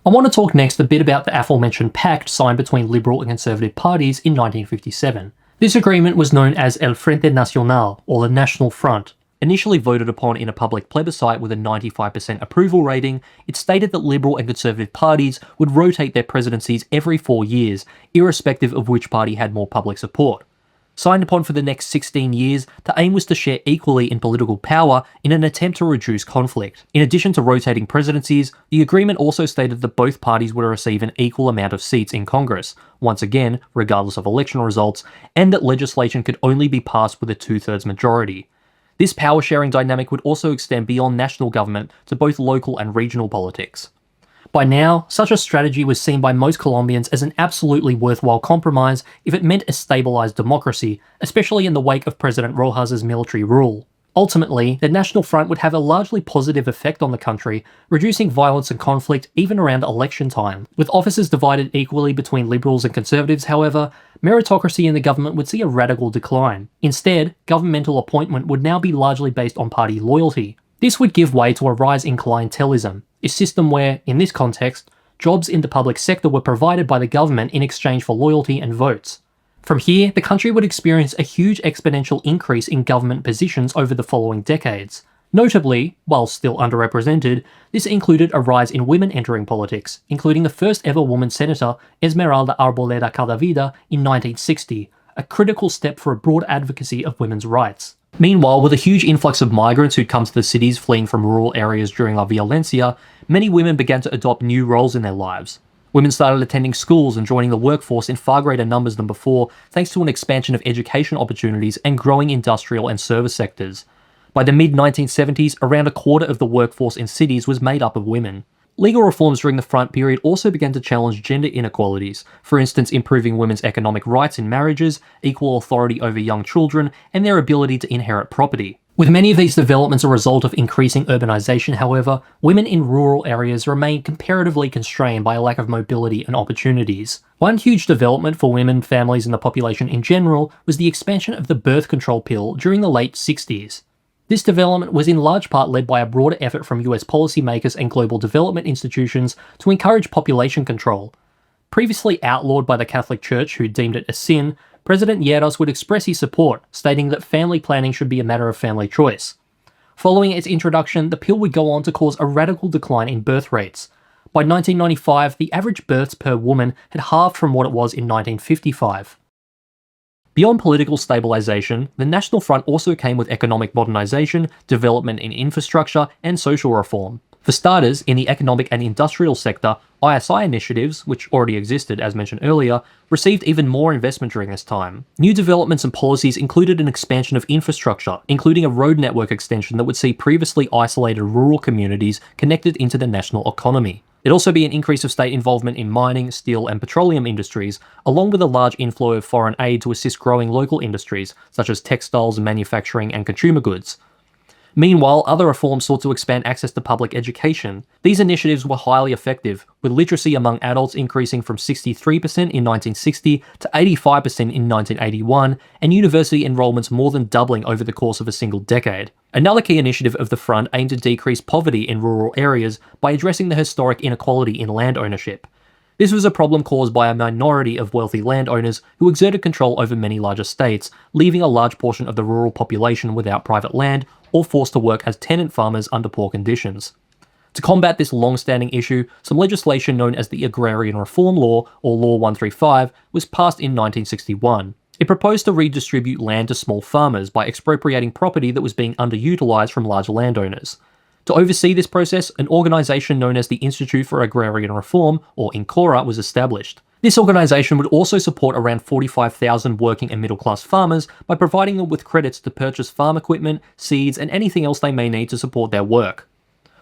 I want to talk next a bit about the aforementioned pact signed between Liberal and Conservative parties in 1957. This agreement was known as El Frente Nacional, or the National Front. Initially voted upon in a public plebiscite with a 95% approval rating, it stated that Liberal and Conservative parties would rotate their presidencies every 4 years, irrespective of which party had more public support. Signed upon for the next 16 years, the aim was to share equally in political power in an attempt to reduce conflict. In addition to rotating presidencies, the agreement also stated that both parties would receive an equal amount of seats in Congress, once again, regardless of election results, and that legislation could only be passed with a 2/3 majority. This power-sharing dynamic would also extend beyond national government to both local and regional politics. By now, such a strategy was seen by most Colombians as an absolutely worthwhile compromise if it meant a stabilised democracy, especially in the wake of President Rojas's military rule. Ultimately, the National Front would have a largely positive effect on the country, reducing violence and conflict even around election time. With offices divided equally between Liberals and Conservatives, however, meritocracy in the government would see a radical decline. Instead, governmental appointment would now be largely based on party loyalty. This would give way to a rise in clientelism, a system where, in this context, jobs in the public sector were provided by the government in exchange for loyalty and votes. From here, the country would experience a huge exponential increase in government positions over the following decades. Notably, while still underrepresented, this included a rise in women entering politics, including the first ever woman senator, Esmeralda Arboleda Cadavida, in 1960, a critical step for a broad advocacy of women's rights. Meanwhile, with a huge influx of migrants who'd come to the cities fleeing from rural areas during La Violencia, many women began to adopt new roles in their lives. Women started attending schools and joining the workforce in far greater numbers than before, thanks to an expansion of education opportunities and growing industrial and service sectors. By the mid-1970s, around a quarter of the workforce in cities was made up of women. Legal reforms during the Front period also began to challenge gender inequalities, for instance improving women's economic rights in marriages, equal authority over young children, and their ability to inherit property. With many of these developments a result of increasing urbanisation, however, women in rural areas remain comparatively constrained by a lack of mobility and opportunities. One huge development for women, families, and the population in general was the expansion of the birth control pill during the late 60s. This development was in large part led by a broader effort from US policymakers and global development institutions to encourage population control. Previously outlawed by the Catholic Church, who deemed it a sin, President Lleras would express his support, stating that family planning should be a matter of family choice. Following its introduction, the pill would go on to cause a radical decline in birth rates. By 1995, the average births per woman had halved from what it was in 1955. Beyond political stabilisation, the National Front also came with economic modernisation, development in infrastructure, and social reform. For starters, in the economic and industrial sector, ISI Initiatives, which already existed as mentioned earlier, received even more investment during this time. New developments and policies included an expansion of infrastructure, including a road network extension that would see previously isolated rural communities connected into the national economy. There'd also be an increase of state involvement in mining, steel, and petroleum industries, along with a large inflow of foreign aid to assist growing local industries, such as textiles, manufacturing, and consumer goods. Meanwhile, other reforms sought to expand access to public education. These initiatives were highly effective, with literacy among adults increasing from 63% in 1960 to 85% in 1981, and university enrollments more than doubling over the course of a single decade. Another key initiative of the Front aimed to decrease poverty in rural areas by addressing the historic inequality in land ownership. This was a problem caused by a minority of wealthy landowners who exerted control over many large estates, leaving a large portion of the rural population without private land or forced to work as tenant farmers under poor conditions. To combat this long-standing issue, some legislation known as the Agrarian Reform Law, or Law 135, was passed in 1961. It proposed to redistribute land to small farmers by expropriating property that was being underutilised from large landowners. To oversee this process, an organisation known as the Institute for Agrarian Reform, or INCORA, was established. This organisation would also support around 45,000 working and middle-class farmers by providing them with credits to purchase farm equipment, seeds, and anything else they may need to support their work.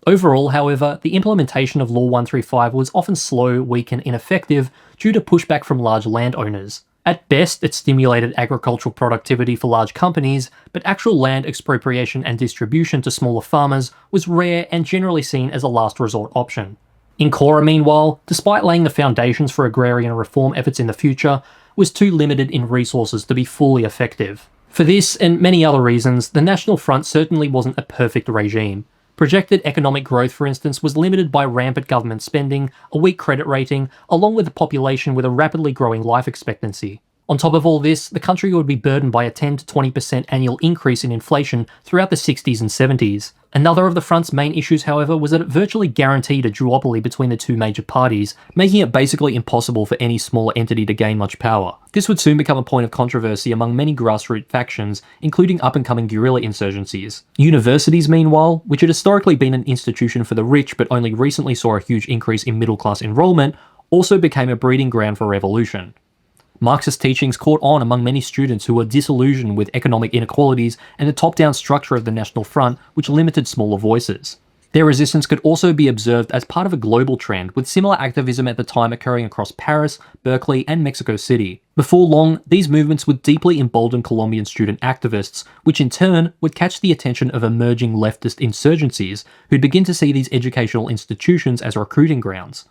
Overall, however, the implementation of Law 135 was often slow, weak, and ineffective due to pushback from large landowners. At best, it stimulated agricultural productivity for large companies, but actual land expropriation and distribution to smaller farmers was rare and generally seen as a last resort option. INCORA, meanwhile, despite laying the foundations for agrarian reform efforts in the future, was too limited in resources to be fully effective. For this, and many other reasons, the National Front certainly wasn't a perfect regime. Projected economic growth, for instance, was limited by rampant government spending, a weak credit rating, along with a population with a rapidly growing life expectancy. On top of all this, the country would be burdened by a 10 to 20% annual increase in inflation throughout the 60s and 70s. Another of the front's main issues, however, was that it virtually guaranteed a duopoly between the two major parties, making it basically impossible for any smaller entity to gain much power. This would soon become a point of controversy among many grassroots factions, including up-and-coming guerrilla insurgencies. Universities, meanwhile, which had historically been an institution for the rich but only recently saw a huge increase in middle-class enrollment, also became a breeding ground for revolution. Marxist teachings caught on among many students who were disillusioned with economic inequalities and the top-down structure of the National Front, which limited smaller voices. Their resistance could also be observed as part of a global trend, with similar activism at the time occurring across Paris, Berkeley, and Mexico City. Before long, these movements would deeply embolden Colombian student activists, which in turn would catch the attention of emerging leftist insurgencies, who'd begin to see these educational institutions as recruiting grounds.